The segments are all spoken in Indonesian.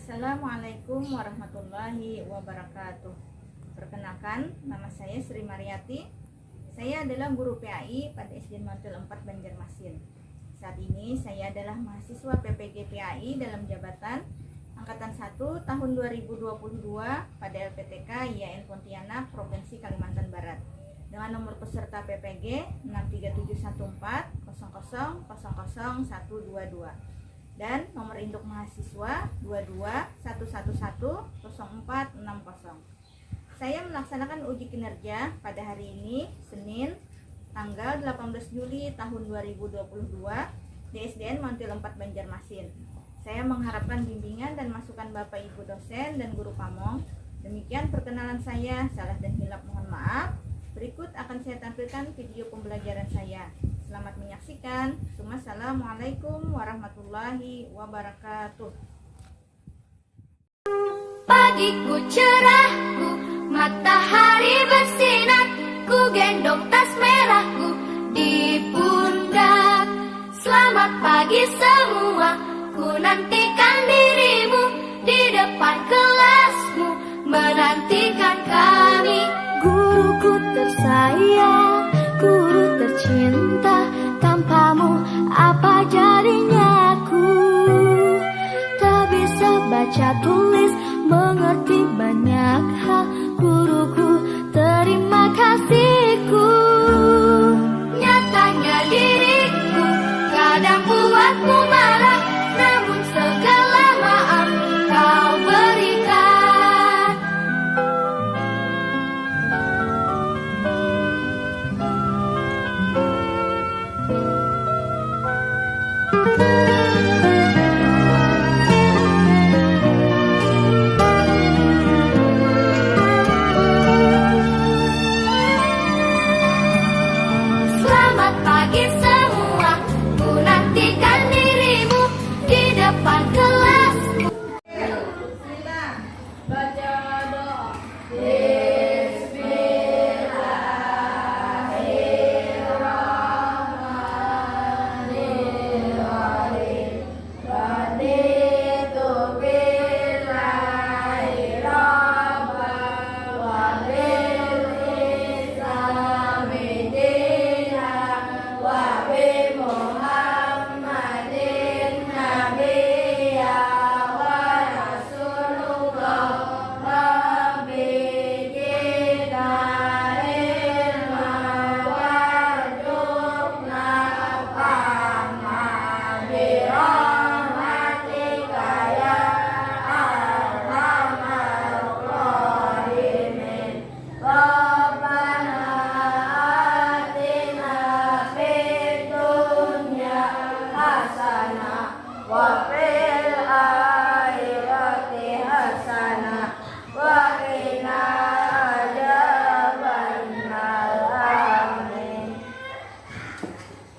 Assalamualaikum warahmatullahi wabarakatuh. Perkenalkan, nama saya Sri Mariati. Saya adalah guru PAI pada SD Mantul 4 Banjarmasin. Saat ini saya adalah mahasiswa PPG PAI dalam jabatan Angkatan 1 tahun 2022 pada LPTK IAIN Pontianak, Provinsi Kalimantan Barat. Dengan nomor peserta PPG 6371400000122 dan nomor induk mahasiswa 2211104660. Saya melaksanakan uji kinerja pada hari ini, Senin, tanggal 18 Juli tahun 2022 di SDN Mantul 4 Banjarmasin. Saya mengharapkan bimbingan dan masukan Bapak Ibu dosen dan guru pamong. Demikian perkenalan saya, salah dan hilap mohon maaf. Berikut akan saya tampilkan video pembelajaran saya. Selamat menyaksikan. Assalamualaikum warahmatullahi wabarakatuh. Pagiku cerahku, matahari bersinar, ku gendong tas merahku di pundak. Selamat pagi semua, ku nantikan dirimu di depan kelasmu, menantikan kami. Guruku tersayang, guru tercinta, tanpamu apa jadinya aku? Tak bisa baca tulis, mengerti banyak hal. Guruku, terima kasihku. Nyatanya diriku kadang buatmu marah, namun segala maaf kau berikan. Selamat pagi semua, ku nantikan dirimu di depan kelasmu. Bismillah. Baca doa.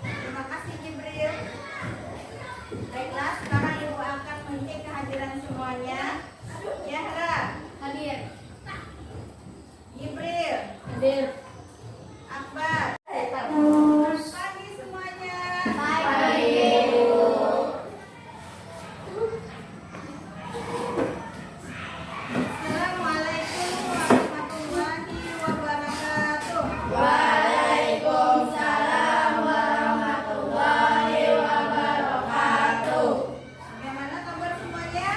Terima kasih Jibril. Baiklah, sekarang Ibu akan mengecek kehadiran semuanya. Yahra, Hadir. Jibril, Hadir. Akbar. Selamat pagi semuanya. Assalamualaikum warahmatullahi wabarakatuh. Bagaimana kabar semuanya?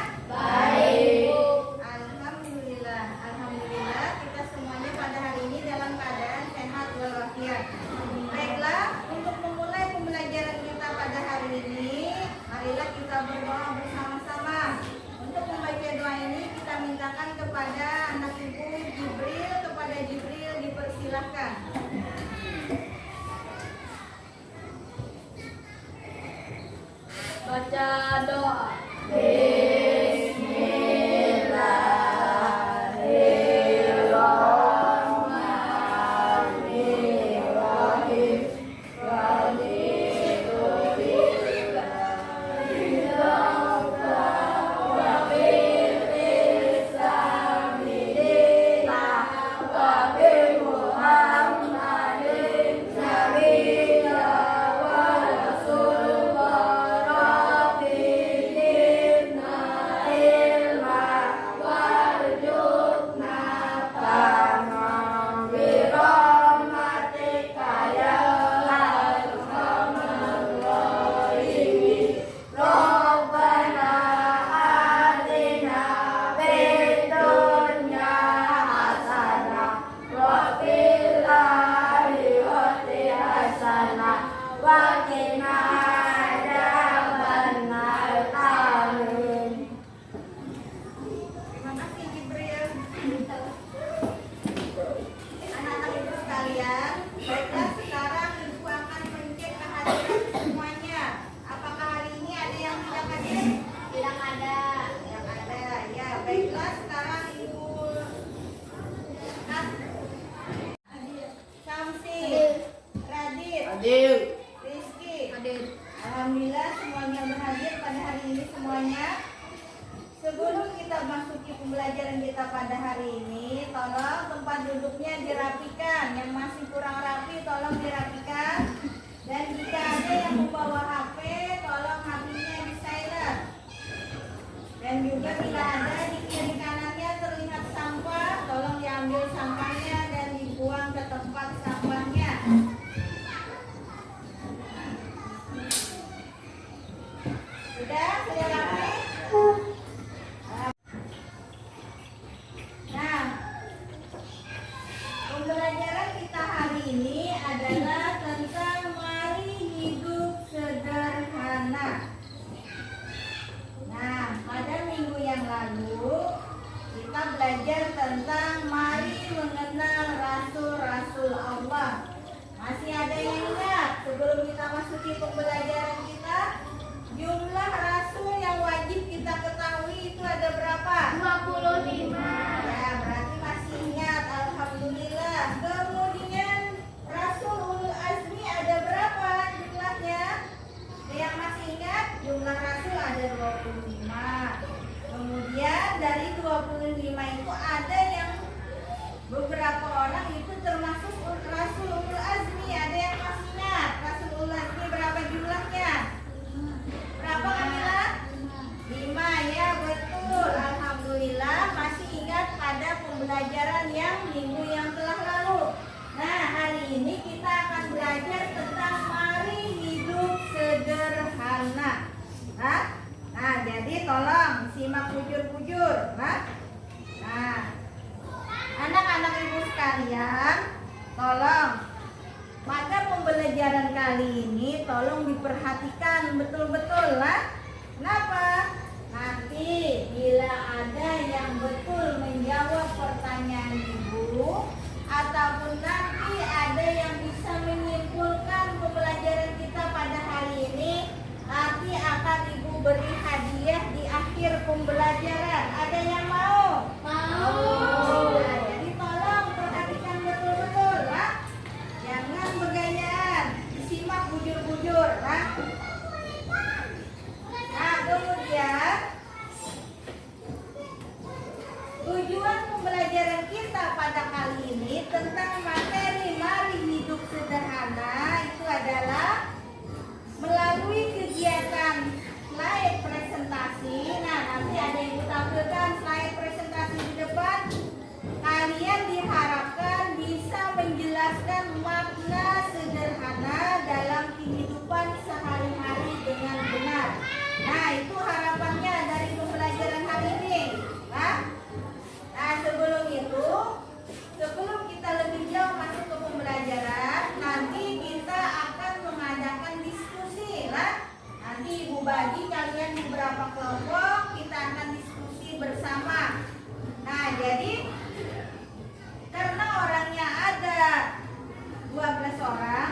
Alhamdulillah. Alhamdulillah kita semuanya pada hari ini dalam keadaan sehat walafiat. Baiklah, untuk memulai pembelajaran kita pada hari ini, marilah kita berdoa bersama-sama. Untuk membaca doa ini kita mintakan kepada anak ibu Jibril. Kepada Jibril dipersilahkan. Baca doa. sekarang Ibu Samsi, Radit, Rizky. Alhamdulillah semuanya berhadir pada hari ini semuanya. Sebelum kita masuki pembelajaran kita pada hari ini, tolong tempat duduknya dirapikan. Yang masih kurang rapi tolong dirapikan. Dan jika ada yang membawa HP, tolong HP-nya di silent. Dan juga bila ada di kiri kanannya terlihat sampah, tolong diambil sampahnya dan dibuang ke tempat sampahnya. Sudah rapi? Nah, pembelajaran kita hari ini adalah tentang mari hidup sederhana. Nah, pada minggu yang lalu kita belajar tentang mari mengenal rasul-rasul Allah. Masih ada yang ingat sebelum kita masuki pembelajaran kita? Jumlah rasul yang wajib kita ketahui itu ada berapa? 25. Ya, berarti masih ingat. Alhamdulillah. Kemudian rasul ulul azmi ada berapa jumlahnya? Yang masih ingat? Jumlah rasul ada 25. Kemudian dari 25 itu ada yang beberapa orang itu termasuk rasul ulul azmi. Ada yang masih ingat? Rasul ulul azmi berapa jumlahnya? Berapa Kamila? 5 ya, betul. Alhamdulillah masih ingat pada pembelajaran yang minggu yang telah lalu. Nah, hari ini kita akan belajar tentang mari hidup sederhana. Nah, jadi tolong simak bujur-bujur. Nah, anak-anak ibu sekalian, tolong pada pembelajaran kali ini tolong diperhatikan betul-betul lah. Kenapa? Nanti bila ada yang betul menjawab pertanyaan ibu, ataupun nanti ada yang bisa menyimpulkan pembelajaran kita pada hari ini, nanti akan ibu beri hadiah di akhir pembelajaran. Ada yang mau? Mau. Nah, jadi tolong perhatikan betul-betul lah. Jangan begayaan, disimak bujur-bujur lah. Nah, kemudian tujuan pembelajaran kita pada kali ini tentang materi mari hidup sederhana itu adalah melalui kegiatan slide presentasi. Nah, nanti ada yang tampilkan slide presentasi di depan. Kalian diharapkan bisa menjelaskan makna sederhana dalam kehidupan sehari-hari dengan benar. Nah, itu harapannya dari pembelajaran hari ini. Nah, sebelum itu, sebelum kita lebih jauh masuk ke pembelajaran, nanti kita akan mengadakan diskusi lah. Nanti ibu bagi kalian beberapa kelompok, kita akan diskusi bersama. Nah, jadi karena orangnya ada 12 orang,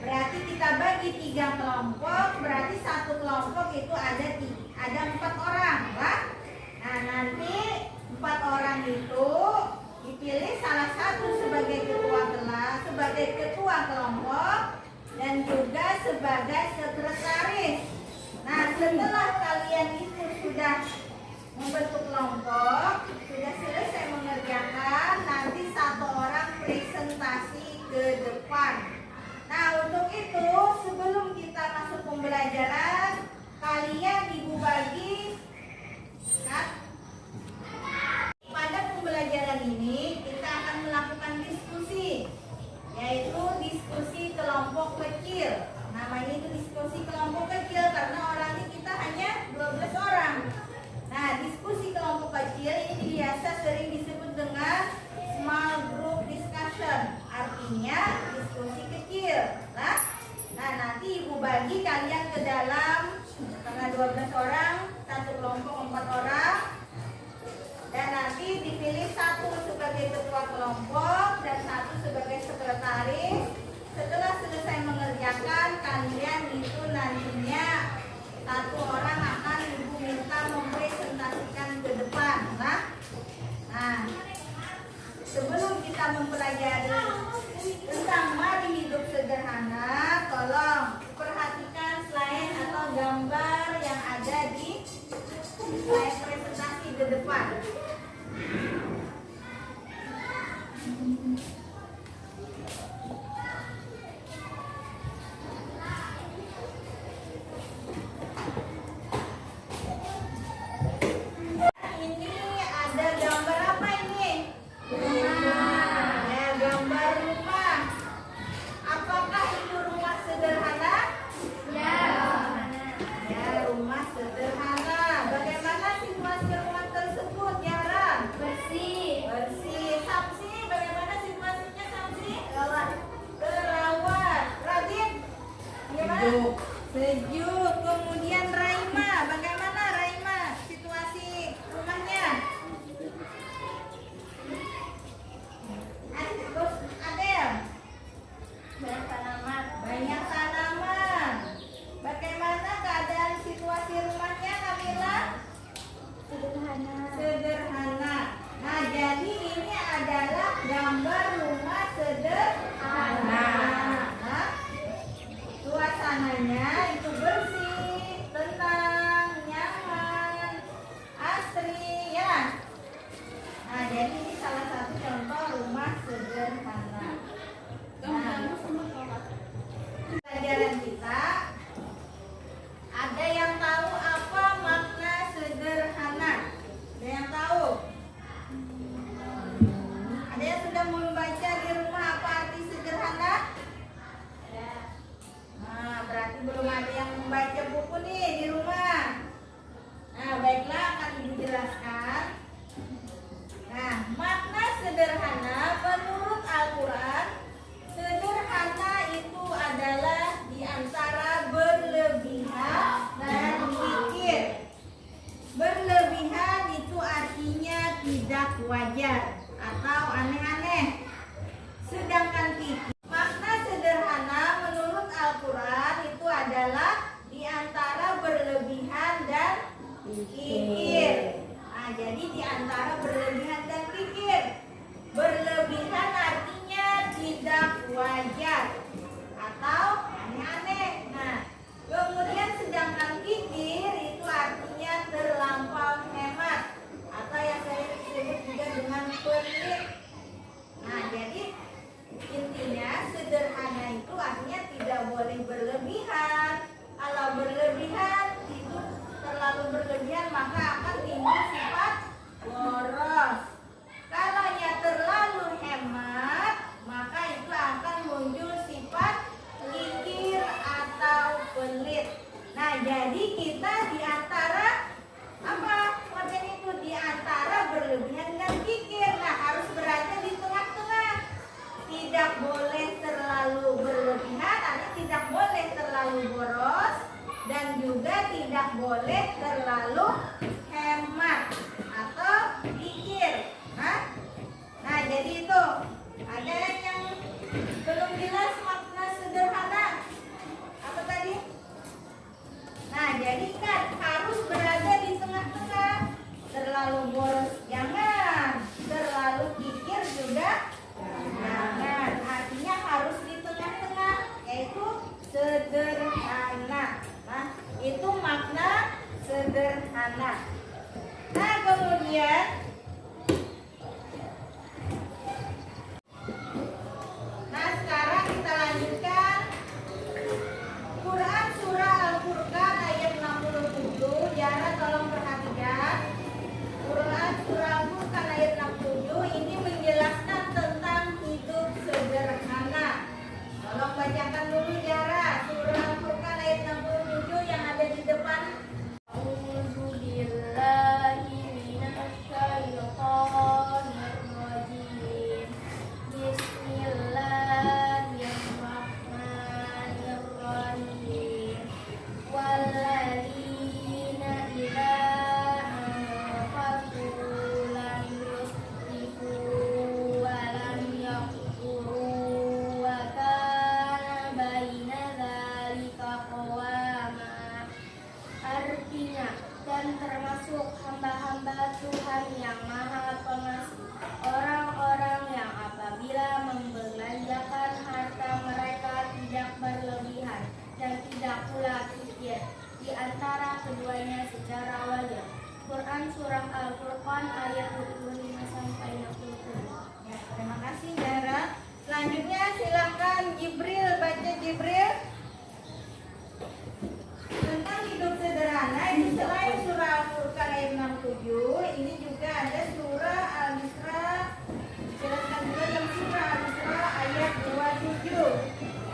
berarti kita bagi 3 kelompok, berarti satu kelompok itu ada 4 orang, lah. Nah, nanti 4 orang itu dipilih salah satu sebagai ketua kelas, sebagai ketua kelompok, dan juga sebagai sekretaris. Nah, setelah kalian itu sudah membentuk kelompok, sudah selesai mengerjakan, nanti satu orang presentasi ke depan. Nah, untuk itu sebelum kita masuk pembelajaran, kalian ibu bagi pada pembelajaran ini kita akan melakukan diskusi, yaitu diskusi kelompok kecil. Namanya itu diskusi kelompok kecil karena orangnya kita hanya 12 orang. Nah, diskusi kelompok kecil ini biasa sering disebut dengan small group discussion. Artinya diskusi kecil. Nah, nanti ibu bagi kalian ke dalam karena 12 orang, satu kelompok 4 orang. Dan nanti dipilih satu sebagai ketua kelompok dan satu sebagai sekretaris. Setelah selesai mengerjakan, kalian itu nantinya satu orang akan ibu minta mempresentasikan ke depan. Nah, 4. Ini ada gambar apa ini? Ya, gambar rumah. Apakah itu rumah sederhana? Ya, rumah sederhana. Bagaimana situasi rumah tersebut, Yara? Bersih. Bersih. Samsi, bagaimana situasinya, Samsi? Terawat. Radit? Bagaimana? Sejuk. Kemudian Raima, bagaimana Raima situasi rumahnya? Terus Adel? Banyak tanaman. Banyak tanaman. Bagaimana keadaan situasi rumahnya, Kamila? Sederhana. Nah, jadi ini adalah gambar rumah sederhana. Nah, suasananya itu bersih, tenang, nyaman, asri, ya. Nah, jadi ini salah satu contoh rumah sederhana. Nah, pelajaran kita, ada yang tahu apa makna sederhana? Ada yang tahu? Ada yang sudah membaca di rumah apa arti sederhana? Nah, berarti belum ada yang membaca buku nih di rumah. Nah, baiklah, akan Ibu jelaskan. Nah, makna sederhana menurut Al-Quran, sederhana itu adalah di antara berlebihan dan kikir. Berlebihan itu artinya tidak wajar atau aneh-aneh. Sedangkan kikir, makna sederhana menurut Al-Quran itu adalah di antara berlebihan dan kikir. Nah, jadi di antara berlebihan dan kikir. Berlebihan artinya tidak wajar atau aneh-aneh. Nah, kemudian sedangkan kikir itu artinya terlampau hemat atau yang saya sebut juga dengan pelit. Nah, jadi intinya sederhana itu artinya tidak boleh berlebihan. Kalau berlebihan itu terlalu berlebihan maka akan timbul sifat boros. Kalau nya terlalu hemat maka itu akan muncul sifat kikir atau pelit. Nah, jadi kita di antara apa? Konten itu di antara berlebihan dan kikir. Nah, harus berada di tengah-tengah. Tidak boleh terlalu berlebihan, artinya tidak boleh terlalu boros dan juga tidak boleh terlalu hemat atau kikir. Nah, jadi itu ada yang belum jelas makna sederhana apa tadi? Nah, jadi ingat harus berada di tengah-tengah. Terlalu boros jangan, terlalu kikir juga jangan. Artinya harus di tengah-tengah, yaitu sederhana. Nah, itu makna sederhana. Nah, kemudian sekarang kita lanjutkan Quran surah Al-Furqan ayat 67. Jara tolong perhatikan. Quran surah Al-Furqan ayat 67 ini menjelaskan tentang hidup sederhana. Tolong bacakan dulu Jara surah Al-Furqan ayat 67 yang ada di depan. A'udzu billahi minasy surah Al-Furqan ayat 25 sampai 60. Ya, terima kasih Zahra. Selanjutnya silakan Jibril, baca Jibril. Tentang hidup sederhana itu selain surah Al-Furqan ayat 67, ini juga ada surah Al-Isra. Silakan juga yang surah Al-Isra ayat 27.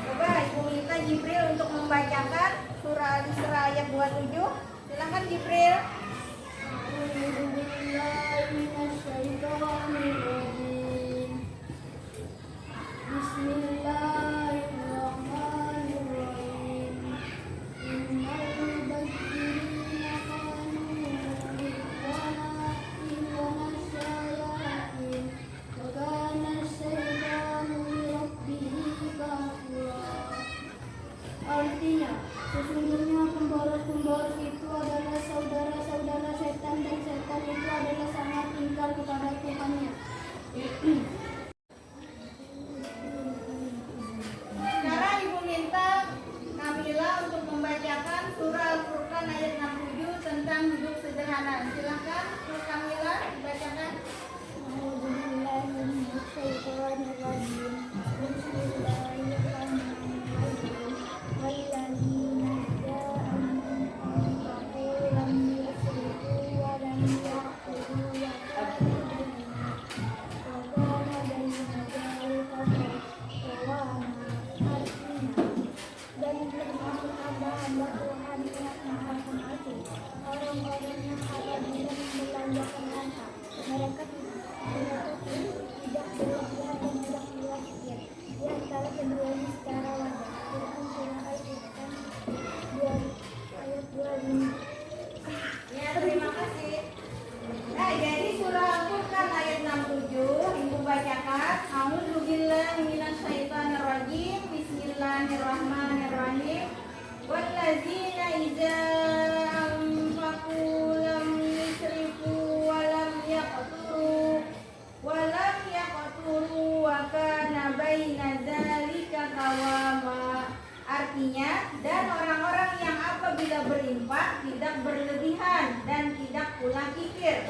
Coba Ibu minta Jibril untuk membacakan surah Al-Isra ayat 27. Silakan Jibril. Bismillahirrahmanirrahim. Innal mubazzirina kanu ikhwana syayatin wa kana syaitanu lirabbihi kafura. Artinya, sesungguhnya pemboros-pemboros itu adalah saudara-saudara setan dan setan itu adalah sangat ingkar kepada Tuhannya. Sekarang Ibu minta Kamila untuk membacakan surah Al-Furqan ayat 67 tentang hidup sederhana. Silakan Bu Kamila dibacakan. Bismillahirrahmanirrahim. Bismillahirrahmanirrahim. Walladzina ja'u min qablihim lam yusrifu wa lam yaqtulu wa kanu baina dzalika qawaman. Artinya, dan termasuk hamba-hamba Tuhan yang maha pengasih, orang-orang yang apabila membelanjakan harta, mereka tidak berlebihan dan tidak berlebihan di antara keduanya secara wajar. Quran surah Al-Furqan ayat 25. Ya, terima kasih. Nah, jadi surah Al-Furqan ayat 67 Ibu bacakan. A'udzubillahi minasyaitonirrajim. Bismillahirrahmanirrahim. Walladzina idza anfaqu lam yusrifu wa lam yaqturu wa kana baina dzalika qawama. Artinya, dan orang-orang yang apabila berinfak tidak berlebihan dan tidak pula kikir.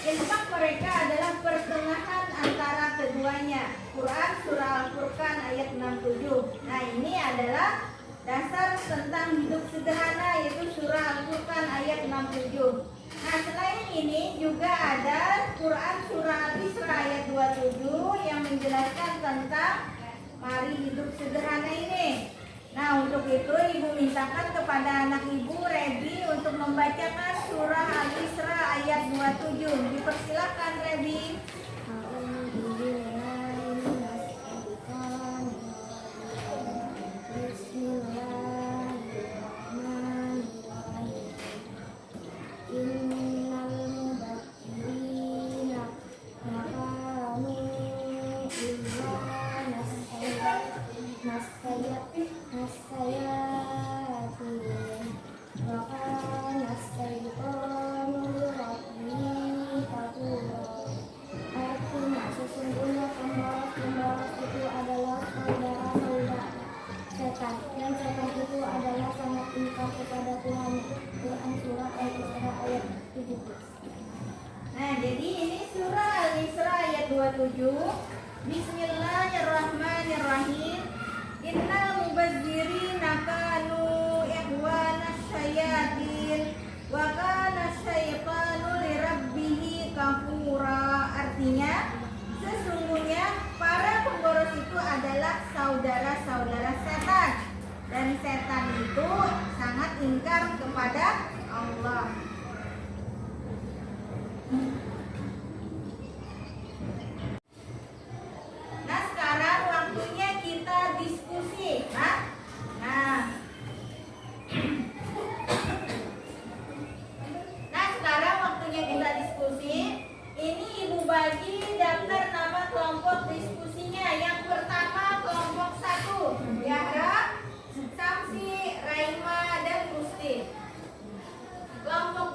Infak mereka adalah pertengahan antara keduanya. Quran surah Al-Furqan ayat 67. Nah, ini adalah dasar tentang hidup sederhana, yaitu surah Al-Furqan ayat 67. Nah, selain ini juga ada Quran surah Al-Isra ayat 27 yang menjelaskan tentang mari hidup sederhana ini. Nah, untuk itu Ibu mintakan kepada anak Ibu Rebi untuk membacakan surah Al-Isra ayat 27. Dipersilakan Rebi. Sesungguhnya pembalas-pembalas itu adalah saudara-saudara setan, dan setan itu adalah sangat ingkar kepada Tuhan. Quran surah Al-Isra ayat 17. Nah, jadi ini surah Al-Isra ayat 27. Bismillahirrahmanirrahim. Innal mubazzirina kanu ikhwana syayatin wa kana syaitanu lirabbihi kafura. Artinya, sesungguhnya para pemboros itu adalah saudara-saudara setan, dan setan itu sangat ingkar kepada Allah. Nah, sekarang waktunya kita diskusi. Nah, sekarang waktunya kita diskusi. Ini Ibu bagi daftar nama kelompok diskusinya. Yang pertama kelompok 1, Yahra, Samsi, Raima, dan Gusti. Kelompok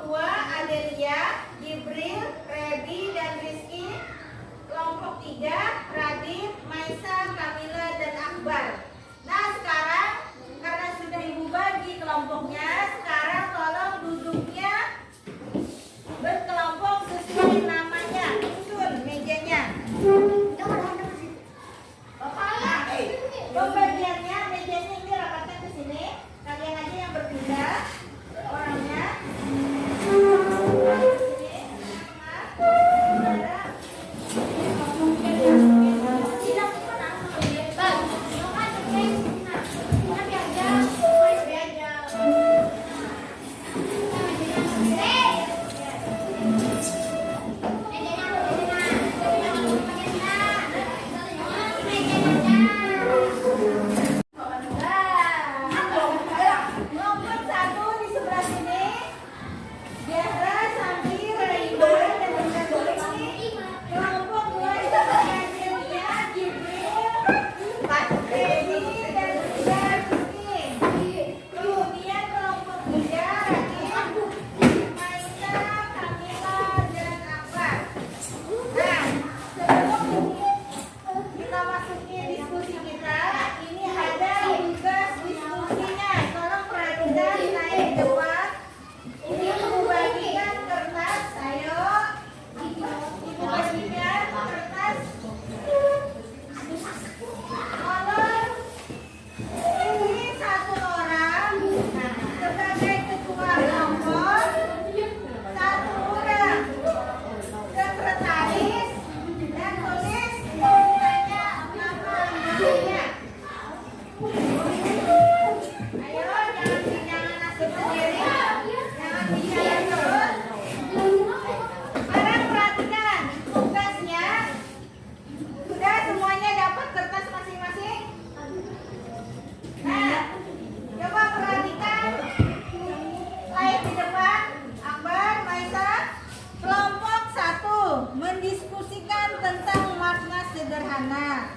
sederhana.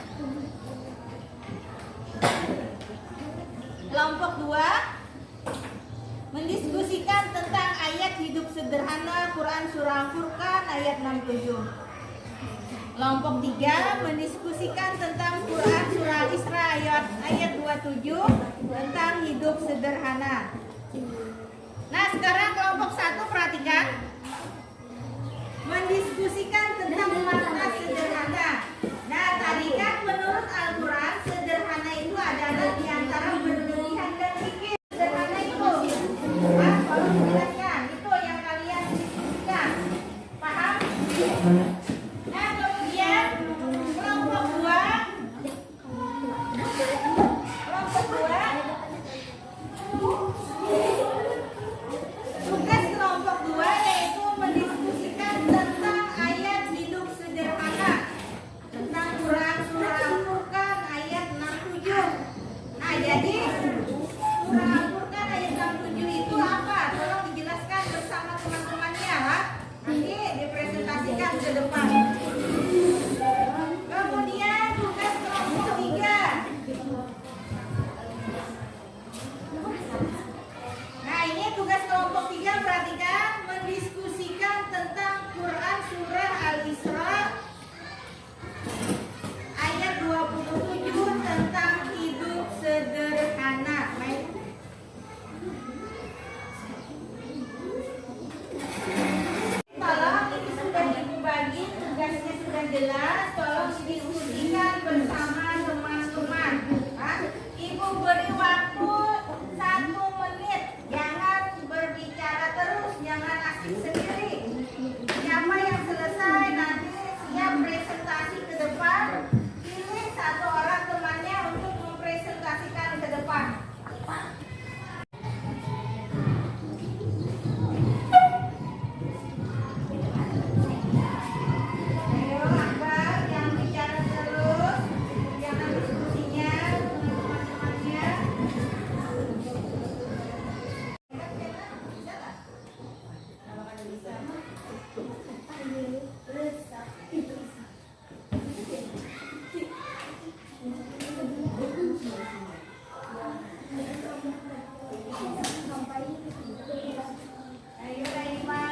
Kelompok 2 mendiskusikan tentang ayat hidup sederhana Quran surah Al-Furqan ayat 67. Kelompok 3 mendiskusikan tentang Quran surah Al-Isra ayat 27 tentang hidup sederhana. Nah, sekarang kelompok 1 perhatikan. Mendiskusikan tentang makna sederhana. Nah, tadi kan menurut Al-Quran sederhana itu adalah diantara berlebihan dan zikir. Sederhana itu, nah, kalau dijelaskan itu yang kalian diskusikan, paham? Nah, kemudian kelompok 2 tugas kelompok 2 yaitu mendiskusikan tentang ayat hidup sederhana tentang Quran surah Al-Furqan ayat 67. Nah, jadi surah Al-Furqan ayat 67 itu apa? Tolong dijelaskan bersama teman-temannya, ha? Nanti dipresentasikan ke depan. Kemudian tugas kelompok 3. Nah, ini tugas kelompok 3, perhatikan, mendiskusikan tentang Quran surah Al-Isra ayat 27 tentang hidup sederhana. Baik. Tolong ini sudah ibu bagi, tugasnya sudah jelas, tolong didiskusikan bersama teman-teman. Nah, ibu beri waktu 1 menit, jangan berbicara terus, jangan asik sendiri. Siapa yang selesai nanti siap presentasi ke depan, pilih 1 orang temannya untuk mempresentasikan ke depan. Ayo Akbar, jangan bicara terus, jangan diskusinya dengan teman-temannya. Ayo Raima,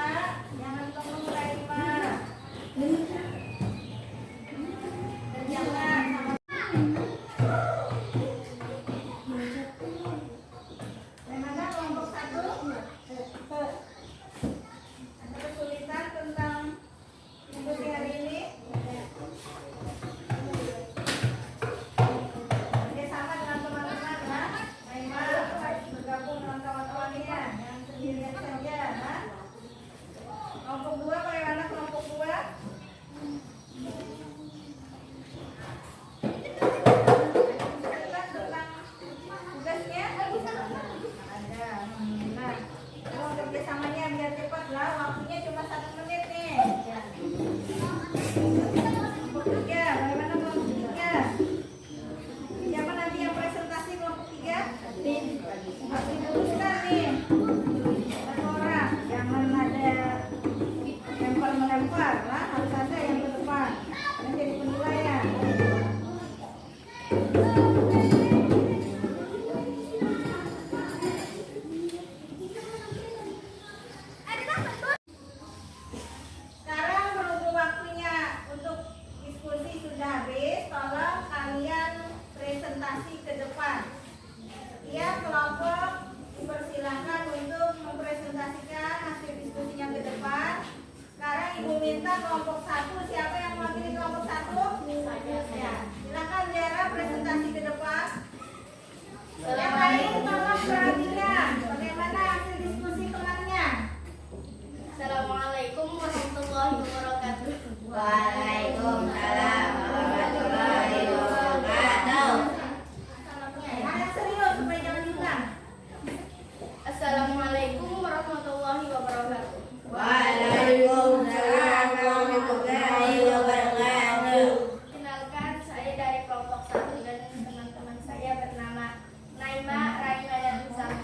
jangan ngomong Raima. Jangan Bagaimana kelompok 1? Ada kesulitan tentang diskusi hari ini? Oke, sama dengan teman-teman, ya. Raima bergabung dengan kawan-kawannya, jangan sendirian saja, ya. Kelompok 2, bagaimana kelompok 2? Tentang tugasnya ada, alhamdulillah. Tolong kerjasamanya biar cepat lah, waktunya cuma 1 menit nih. Kelompok 3, bagaimana kelompok 3? Siapa nanti yang presentasi kelompok 3? Harus diluruskan nih. 1 orang, jangan ada lempar-melempar lah, harus ada yang ke depan. Dan jadi penilaian. Sekarang berhubung waktunya untuk diskusi sudah habis, tolong kalian presentasi ke depan. Setiap kelompok dipersilakan untuk mempresentasikan hasil diskusinya ke depan. Sekarang ibu minta kelompok 1, siapa yang mewakili kelompok 1? Ya, silakan Dera presentasi ke depan. Yang lain tolong perhatikan bagaimana hasil diskusi temannya. Assalamualaikum warahmatullahi wabarakatuh. Waalaikumsalam warahmatullahi wabarakatuh. Ada serius supaya jangan diulang. Assalamualaikum warahmatullahi wabarakatuh. Waalaikumsalam warahmatullahi wabarakatuh. Kenalkan, saya dari kelompok 1 dan teman-teman saya bernama Naima, Raima, dan Usama.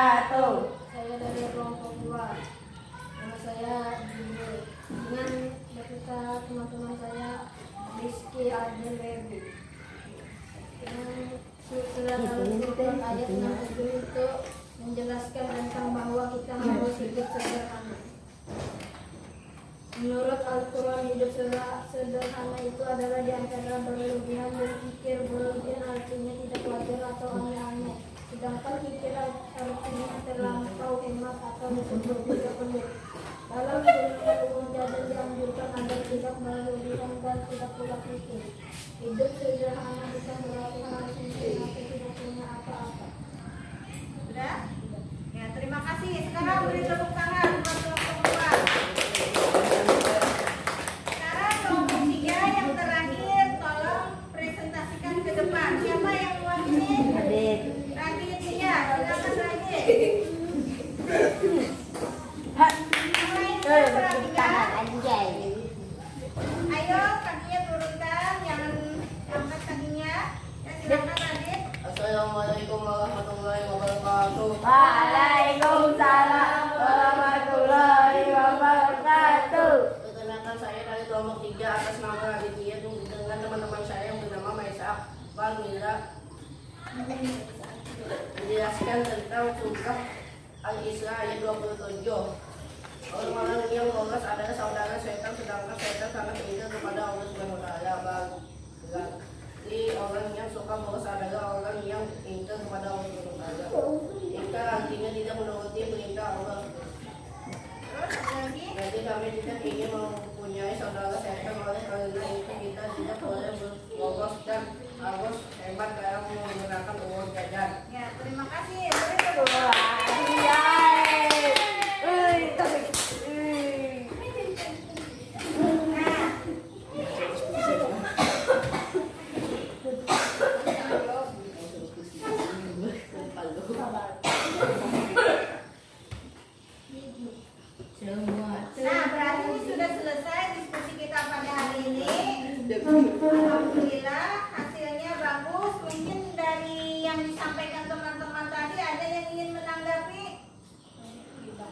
wabarakatuh. Saya dari kelompok 2. Nama saya Bimbo. Dengan beserta teman-teman saya Rizky Adel Werdi. Dengan surat Al-Quran ayat 67 itu menjelaskan tentang bahwa kita harus hidup sederhana. Menurut Al-Quran, hidup sederhana itu adalah di antara berlebihan berpikir. Berlebihan artinya tidak wajar atau aneh-aneh. Sedangkan pikir artinya terlampau hemat atau disebut tidak perlu. Dalam dunia umum jajan dianjurkan agar tidak berlebihan dan tidak pula pikir. Hidup sederhana bisa berarti harus miskin atau tidak punya apa-apa. Sudah? Ya, terima kasih. Sekarang beri tepuk tangan buat kelompok 2. Sekarang kelompok 3 yang terakhir, tolong presentasikan ke depan. Siapa yang mewakili? Adit. Radit, ya, silakan Radit. Yang lain perhatikan. Ayo, kakinya turunkan, jangan angkat kakinya. Ya, silakan Radit. Assalamualaikum warahmatullahi wabarakatuh. Waalaikumsalam warahmatullahi wabarakatuh. Perkenalkan, saya dari kelompok 3 atas nama Raditya dengan teman-teman saya yang bernama Maisa, Mira, menjelaskan tentang surah Al-Isra ayat 27. Orang-orang yang lolos adalah saudara setan, sedangkan setan sangat ingin kepada Allah Subhanahu wa taala. Berarti orang yang suka bolos adalah orang yang ingin kepada Allah Subhanahu wa taala. Jika artinya tidak menuruti perintah Allah. Terus ada lagi. Jadi kami tidak ingin mempunyai saudara setan, oleh karena itu kita tidak boleh berbolos dan harus hemat dalam menggunakan uang jajan. Ya, terima kasih. Beri tepuk tangan. Nah, berarti ini sudah selesai diskusi kita pada hari ini. Alhamdulillah hasilnya bagus. Mungkin dari yang disampaikan teman-teman tadi ada yang ingin menanggapi?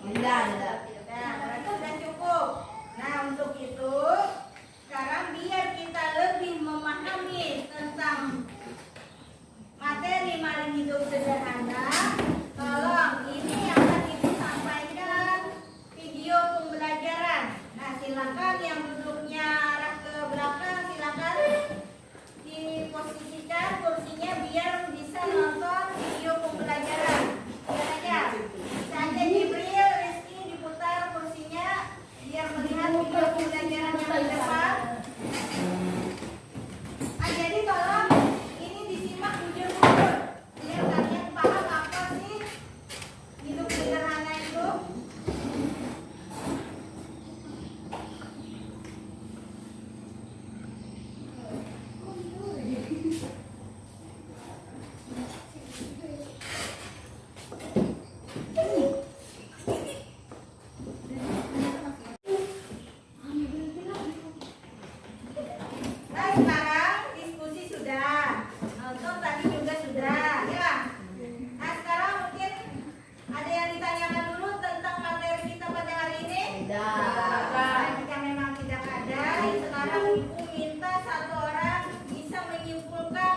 Tidak. Nah, berarti sudah cukup. Nah, untuk itu sekarang biar kita lebih memahami tentang materi Mari Hidup Sederhana, tolong ini akan Ibu sampaikan video pembelajaran. Nah, silakan yang duduknya arah ke belakang, silakan diposisikan kursinya biar bisa nonton video pembelajaran. Biar aja. Bisa aja Jibril, Rizky diputar kursinya biar melihat video pembelajaran yang di depan. Jadi tolong ini disimak jujur-jujur biar kalian paham apa sih hidup sederhana itu. Nah, sekarang diskusi sudah, nonton tadi juga sudah, ya. Nah, sekarang mungkin ada yang ditanyakan dulu tentang materi kita pada hari ini. Nah, jika memang tidak ada, sekarang Ibu minta satu orang bisa menyimpulkan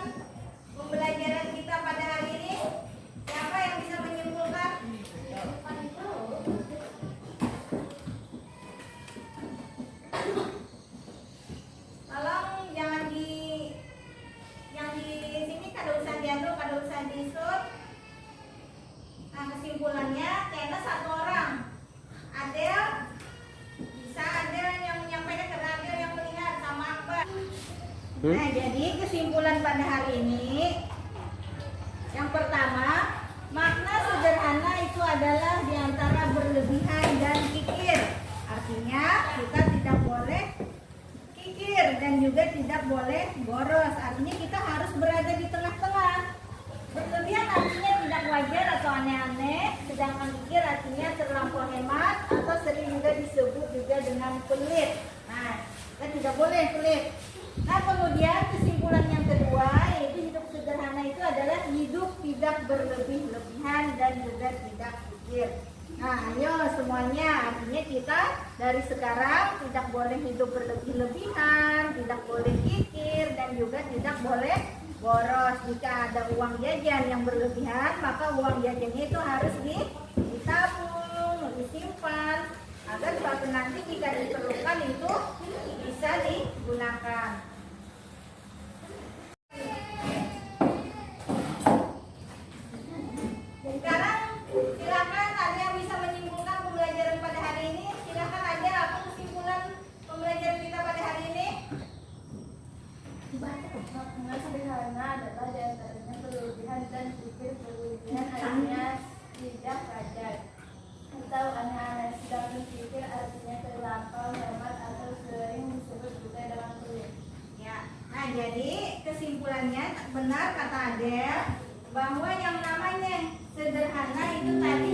pembelajaran kita pada hari ini. Siapa yang bisa menyimpulkan? Tolong jangan yang di sini kada usah dianu, kada usah di-shoot. Nah, kesimpulannya kena satu orang. Adel bisa, Adel yang menyampaikan karena Adel yang melihat sama Akbar. Nah, jadi kesimpulan pada hari ini yang pertama, makna sederhana itu adalah diantara berlebihan dan kikir. Artinya kita tidak boleh kikir dan juga tidak boleh boros. Artinya kita harus berada di tengah-tengah. Berlebihan artinya tidak wajar atau aneh-aneh, sedangkan kikir artinya terlampau hemat atau sering juga disebut juga dengan pelit. Nah, kita tidak boleh pelit. Nah, kemudian kesimpulan yang kedua yaitu hidup sederhana itu adalah hidup tidak berlebih-lebihan dan juga tidak pikir. Nah, ayo semuanya, artinya kita dari sekarang tidak boleh hidup berlebih-lebihan, tidak boleh kikir, dan juga tidak boleh boros. Jika ada uang jajan yang berlebihan, maka uang jajannya itu harus ditabung, disimpan, agar suatu nanti jika diperlukan itu bisa digunakan. Sekarang silakan ada yang bisa menyimpulkan pembelajaran pada hari ini. Silakan ada apa kesimpulan pembelajaran kita pada hari ini? Makna sederhana adalah diantaranya berlebihan dan pikir berlebihan artinya tidak wajar, atau aneh-aneh, sedangkan pikir artinya terlampau, hemat, atau sering disebut juga dalam kulit. Ya. Nah, jadi kesimpulannya benar kata Adel bahwa yang namanya sederhana itu tadi